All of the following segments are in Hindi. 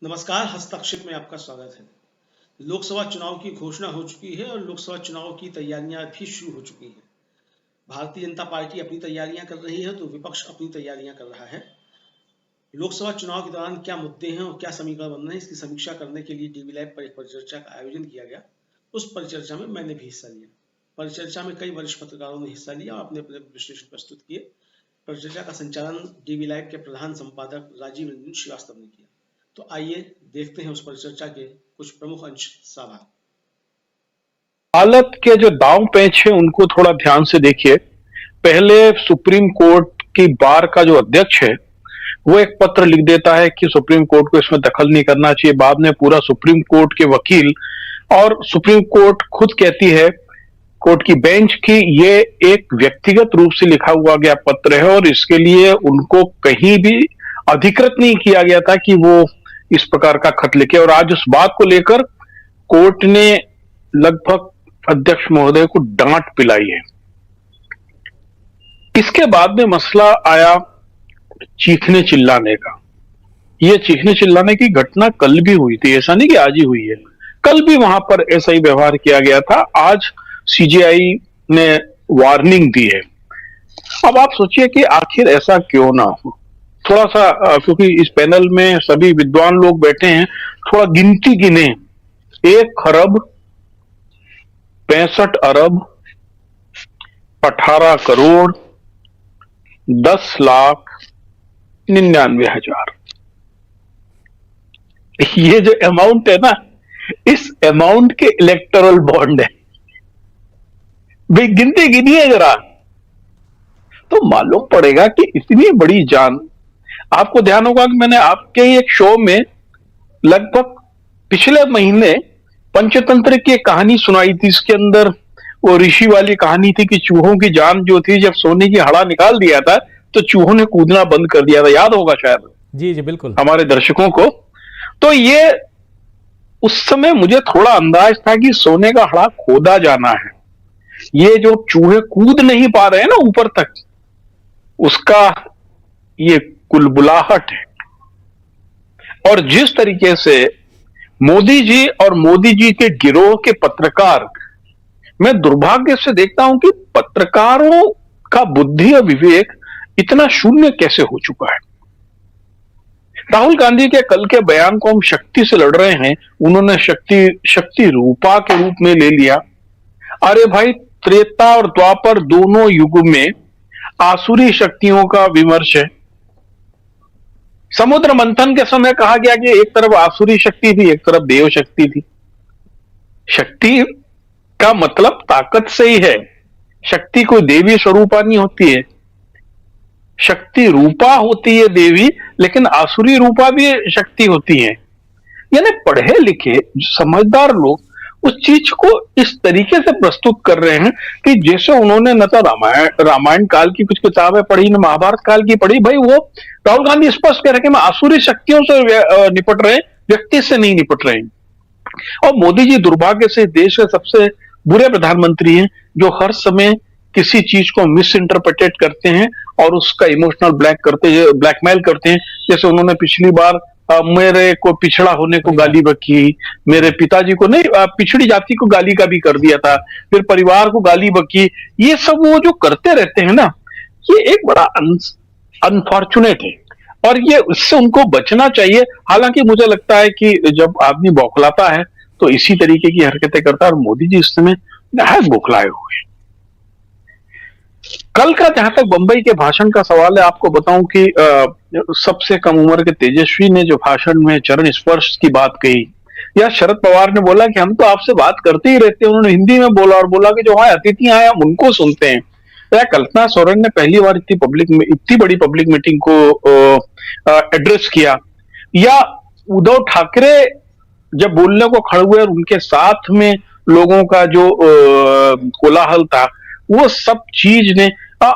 नमस्कार, हस्तक्षेप में आपका स्वागत है। लोकसभा चुनाव की घोषणा हो चुकी है और लोकसभा चुनाव की तैयारियां भी शुरू हो चुकी हैं। भारतीय जनता पार्टी अपनी तैयारियां कर रही है तो विपक्ष अपनी तैयारियां कर रहा है। लोकसभा चुनाव के दौरान क्या मुद्दे हैं और क्या समीकरण बन रहे हैं, इसकी समीक्षा करने के लिए डीवी लाइव पर एक परिचर्चा का आयोजन किया गया। उस परिचर्चा में मैंने भी हिस्सा लिया। परिचर्चा में कई वरिष्ठ पत्रकारों ने हिस्सा लिया और अपने अपने विश्लेषण प्रस्तुत किए। परिचर्चा का संचालन डीवी लाइव के प्रधान संपादक राजीव रंजन श्रीवास्तव ने किया। तो आइए देखते हैं उस परिचर्चा के कुछ प्रमुख अंश साभार। अदालत के जो दांव पेच है उनको थोड़ा ध्यान से देखिए। पहले सुप्रीम कोर्ट की बार का जो अध्यक्ष है वो एक पत्र लिख देता है कि सुप्रीम कोर्ट को इसमें दखल नहीं करना चाहिए। बाद में पूरा सुप्रीम कोर्ट के वकील और सुप्रीम कोर्ट खुद कहती है, कोर्ट की बेंच की, ये एक व्यक्तिगत रूप से लिखा हुआ गया पत्र है और इसके लिए उनको कहीं भी अधिकृत नहीं किया गया था कि वो इस प्रकार का खत लिखे। और आज उस बात को लेकर कोर्ट ने लगभग अध्यक्ष महोदय को डांट पिलाई है। इसके बाद में मसला आया चीखने चिल्लाने का। यह चीखने चिल्लाने की घटना कल भी हुई थी, ऐसा नहीं कि आज ही हुई है। कल भी वहां पर ऐसा ही व्यवहार किया गया था। आज सीजेआई ने वार्निंग दी है। अब आप सोचिए कि आखिर ऐसा क्यों ना हो। थोड़ा सा क्योंकि इस पैनल में सभी विद्वान लोग बैठे हैं, थोड़ा गिनती गिने। 1 खरब 65 अरब 18 करोड़ 10 लाख 99 हजार, ये जो अमाउंट है ना, इस अमाउंट के इलेक्टोरल बॉन्ड है। भाई गिनती गिनिए जरा तो मालूम पड़ेगा कि इतनी बड़ी जान। आपको ध्यान होगा कि मैंने आपके एक शो में लगभग पिछले महीने पंचतंत्र की कहानी सुनाई थी। इसके अंदर वो ऋषि वाली कहानी थी कि चूहों की जान जो थी, जब सोने की हड़ा निकाल दिया था तो चूहों ने कूदना बंद कर दिया था। याद होगा शायद जी जी बिल्कुल हमारे दर्शकों को। तो ये उस समय मुझे थोड़ा अंदाज था कि सोने का हड़ा खोदा जाना है। ये जो चूहे कूद नहीं पा रहे हैं ना ऊपर तक, उसका ये कुलबुलाहट है। और जिस तरीके से मोदी जी और मोदी जी के गिरोह के पत्रकार, मैं दुर्भाग्य से देखता हूं कि पत्रकारों का बुद्धि और विवेक इतना शून्य कैसे हो चुका है। राहुल गांधी के कल के बयान को हम शक्ति से लड़ रहे हैं, उन्होंने शक्ति रूपा के रूप में ले लिया। अरे भाई, त्रेता और द्वापर दोनों युग में आसुरी शक्तियों का विमर्श है। समुद्र मंथन के समय कहा गया कि एक तरफ आसुरी शक्ति थी, एक तरफ देव शक्ति थी। शक्ति का मतलब ताकत से ही है। शक्ति कोई देवी स्वरूपा नहीं होती है, शक्ति रूपा होती है देवी, लेकिन आसुरी रूपा भी शक्ति होती है। यानी पढ़े लिखे समझदार लोग उस चीज को इस तरीके से प्रस्तुत कर रहे हैं कि जैसे उन्होंने न तो रामायण काल की कुछ किताबें पढ़ी, न महाभारत काल की पढ़ी। भाई वो राहुल गांधी स्पष्ट कह रहे कि मैं आसुरी शक्तियों से निपट रहे हैं, व्यक्ति से नहीं निपट रहे हैं। और मोदी जी दुर्भाग्य से देश के सबसे बुरे प्रधानमंत्री हैं, जो हर समय किसी चीज को मिस इंटरप्रिटेट करते हैं और उसका इमोशनल ब्लैकमेल करते हैं। जैसे उन्होंने पिछली बार मेरे को पिछड़ा होने को गाली बकी, मेरे पिताजी को नहीं, पिछड़ी जाति को गाली का भी कर दिया था, फिर परिवार को गाली बकी। ये सब वो जो करते रहते हैं ना, ये एक बड़ा अनफॉर्चुनेट है और ये उससे उनको बचना चाहिए। हालांकि मुझे लगता है कि जब आदमी बौखलाता है तो इसी तरीके की हरकतें करता है और मोदी जी इस समय नहायत बौखलाए हुए हैं। कल का जहां तक बंबई के भाषण का सवाल है, आपको बताऊं कि सबसे कम उम्र के तेजस्वी ने जो भाषण में चरण स्पर्श की बात कही, या शरद पवार ने बोला कि हम तो आपसे बात करते ही रहते हैं, उन्होंने हिंदी में बोला और बोला कि जो वहां अतिथि आए हम उनको सुनते हैं। या कल्पना सोरेन ने पहली बार इतनी बड़ी पब्लिक मीटिंग को एड्रेस किया। या उद्धव ठाकरे जब बोलने को खड़े हुए और उनके साथ में लोगों का जो कोलाहल था, वो सब चीज ने,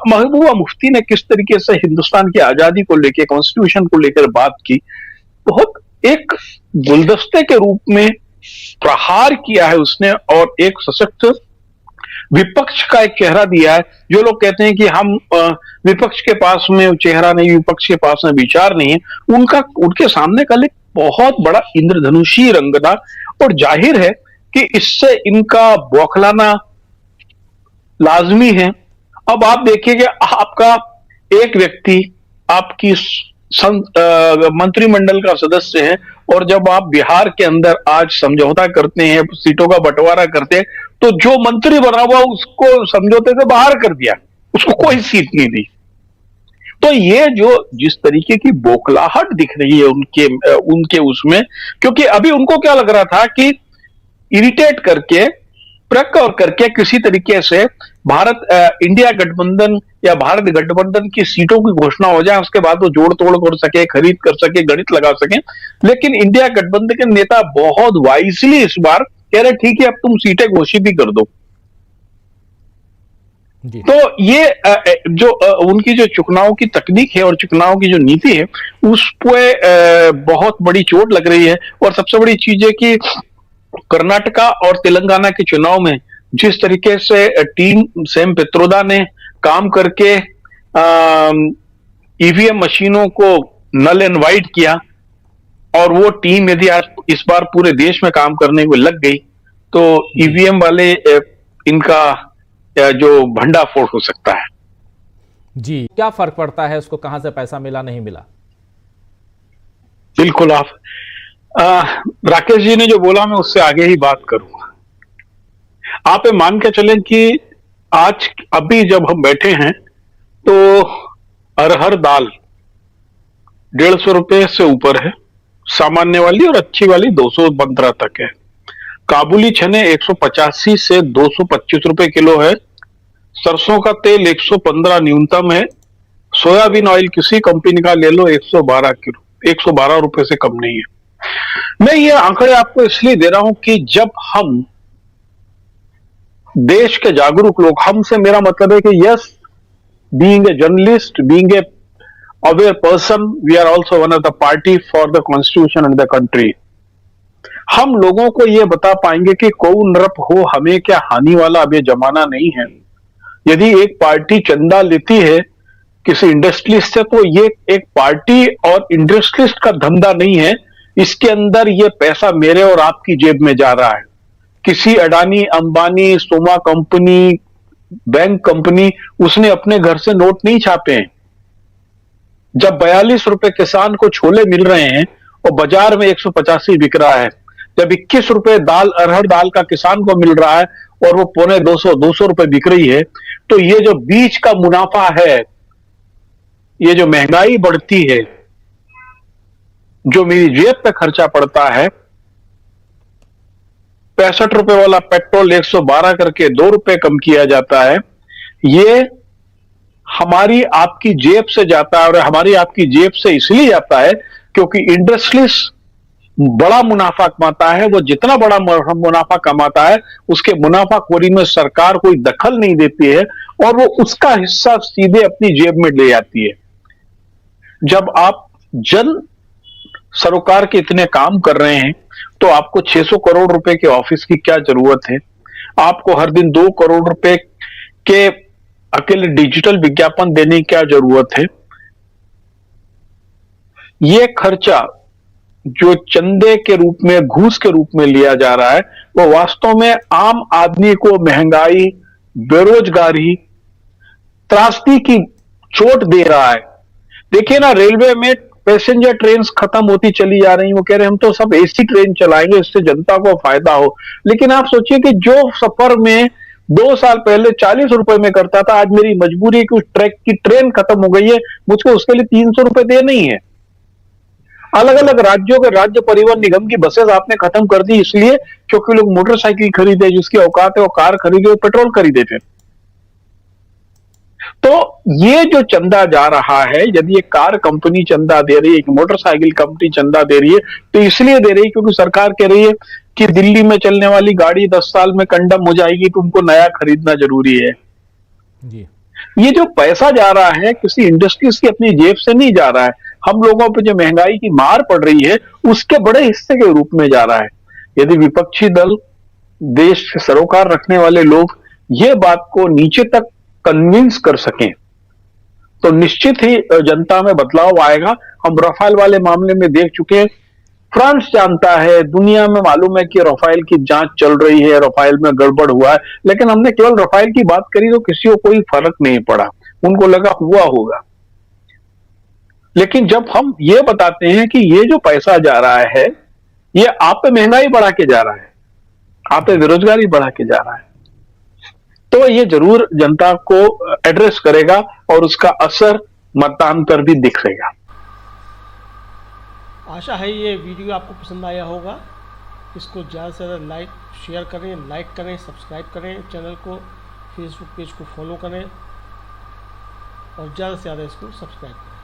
महबूबा मुफ्ती ने किस तरीके से हिंदुस्तान की आजादी को लेकर, कॉन्स्टिट्यूशन को लेकर बात की, बहुत एक गुलदस्ते के रूप में प्रहार किया है उसने और एक सशक्त विपक्ष का एक चेहरा दिया है। जो लोग कहते हैं कि हम विपक्ष के पास में चेहरा नहीं, विपक्ष के पास में विचार नहीं है, उनके सामने कल एक बहुत बड़ा इंद्रधनुषी रंग था, और जाहिर है कि इससे इनका बौखलाना लाजमी है। अब आप देखिएगा, आपका एक व्यक्ति आपकी मंत्रिमंडल का सदस्य है, और जब आप बिहार के अंदर आज समझौता करते हैं, सीटों का बंटवारा करते हैं, तो जो मंत्री बना हुआ उसको समझौते से बाहर कर दिया, उसको कोई सीट नहीं दी। तो ये जो जिस तरीके की बौखलाहट दिख रही है उनके उसमें, क्योंकि अभी उनको क्या लग रहा था कि इरिटेट करके, प्रकट करके किसी तरीके से इंडिया गठबंधन या भारत गठबंधन की सीटों की घोषणा हो जाए, उसके बाद वो जोड़ तोड़ कर सके, खरीद कर सके, गणित लगा सके। लेकिन इंडिया गठबंधन के नेता बहुत वाइसली इस बार कह रहे ठीक है, अब तुम सीटें घोषित ही कर दो। तो ये जो उनकी जो चुनाव की तकनीक है और चुनाव की जो नीति है, उस पे बहुत बड़ी चोट लग रही है। और सबसे बड़ी चीज है कि कर्नाटका और तेलंगाना के चुनाव में जिस तरीके से टीम सैम पित्रोदा ने काम करके ईवीएम मशीनों को नल एंड वाइट किया, और वो टीम यदि आज इस बार पूरे देश में काम करने को लग गई, तो ईवीएम वाले इनका जो भंडाफोड़ हो सकता है। जी, क्या फर्क पड़ता है उसको, कहां से पैसा मिला नहीं मिला? बिल्कुल, आप राकेश जी ने जो बोला मैं उससे आगे ही बात करूंगा। आप ये मान के चलें कि आज अभी जब हम बैठे हैं तो अरहर दाल 150 रुपए से ऊपर है, सामान्य वाली, और अच्छी वाली 215 तक है। काबुली चने 185 से 225 रुपए किलो है। सरसों का तेल 115 न्यूनतम है। सोयाबीन ऑयल किसी कंपनी का ले लो 112 रुपए से कम नहीं है। मैं ये आंकड़े आपको इसलिए दे रहा हूं कि जब हम देश के जागरूक लोग, हमसे मेरा मतलब है कि yes, being a journalist, being a aware person, we are also one of the party for the constitution and the country. हम लोगों को यह बता पाएंगे कि कौन नरप हो, हमें क्या हानि वाला अब ये जमाना नहीं है। यदि एक पार्टी चंदा लेती है किसी इंडस्ट्रियलिस्ट से, तो ये एक पार्टी और इंडस्ट्रियलिस्ट का धंधा नहीं है। इसके अंदर ये पैसा मेरे और आपकी जेब में जा रहा है। किसी Adani, Ambani, Soma company, bank company, उसने अपने घर से नोट नहीं छापे हैं। जब 42 रुपए किसान को छोले मिल रहे हैं और बाजार में 185 बिक रहा है, जब 21 रुपए दाल, अरहर दाल का किसान को मिल रहा है और वो 200 रुपए बिक रही है, तो ये जो बीच का मुनाफा है, ये जो महंगाई बढ़ती है, जो मेरी जेब पे खर्चा पड़ता है, 65 रुपए वाला पेट्रोल 112 करके 2 रुपए कम किया जाता है, ये हमारी आपकी जेब से जाता है। और हमारी आपकी जेब से इसलिए जाता है क्योंकि इंडस्ट्रियलिस्ट बड़ा मुनाफा कमाता है। वो जितना बड़ा मुनाफा कमाता है, उसके मुनाफाखोरी में सरकार कोई दखल नहीं देती है और वो उसका हिस्सा सीधे अपनी जेब में ले जाती है। जब आप जन सरोकार के इतने काम कर रहे हैं, तो आपको 600 करोड़ रुपए के ऑफिस की क्या जरूरत है? आपको हर दिन 2 करोड़ रुपए के अकेले डिजिटल विज्ञापन देने की क्या जरूरत है? ये खर्चा जो चंदे के रूप में, घूस के रूप में लिया जा रहा है, वो वास्तव में आम आदमी को महंगाई, बेरोजगारी, त्रासदी की चोट दे रहा है। देखिए ना, रेलवे में पैसेंजर ट्रेन खत्म होती चली जा रही, वो कह रहे हैं हम तो सब एसी ट्रेन चलाएंगे, इससे जनता को फायदा हो। लेकिन आप सोचिए कि जो सफर में 2 साल पहले 40 रुपए में करता था, आज मेरी मजबूरी है कि उस ट्रैक की ट्रेन खत्म हो गई है, मुझको उसके लिए 300 रुपए देने ही है। अलग अलग राज्यों के राज्य परिवहन निगम की बसेस आपने खत्म कर दी, इसलिए क्योंकि लोग मोटरसाइकिल खरीदे, जिसकी औकात है वो कार खरीदे, वो पेट्रोल खरीदे थे। तो ये जो चंदा जा रहा है, यदि एक कार कंपनी चंदा दे रही है, एक मोटरसाइकिल कंपनी चंदा दे रही है, तो इसलिए दे रही है क्योंकि सरकार कह रही है कि दिल्ली में चलने वाली गाड़ी 10 साल में कंडम हो जाएगी, तो उनको नया खरीदना जरूरी है। जी। ये जो पैसा जा रहा है किसी इंडस्ट्रीज की अपनी जेब से नहीं जा रहा है, हम लोगों पर जो महंगाई की मार पड़ रही है उसके बड़े हिस्से के रूप में जा रहा है। यदि विपक्षी दल, देश से सरोकार रखने वाले लोग ये बात को नीचे तक कन्विंस कर सकें, तो निश्चित ही जनता में बदलाव आएगा। हम रफाल वाले मामले में देख चुके हैं फ्रांस जानता है, दुनिया में मालूम है कि राफेल की जांच चल रही है, राफेल में गड़बड़ हुआ है, लेकिन हमने केवल राफेल की बात करी तो किसी को कोई फर्क नहीं पड़ा, उनको लगा हुआ होगा। लेकिन जब हम ये बताते हैं कि ये जो पैसा जा रहा है ये आप पे महंगाई बढ़ा के जा रहा है, आप पे बेरोजगारी बढ़ा के जा रहा है, तो ये जरूर जनता को एड्रेस करेगा और उसका असर मतदान पर भी दिखेगा। आशा है ये वीडियो आपको पसंद आया होगा। इसको ज़्यादा से ज़्यादा शेयर करें, लाइक करें, सब्सक्राइब करें चैनल को, फेसबुक पेज को फॉलो करें और ज़्यादा से ज़्यादा इसको सब्सक्राइब करें।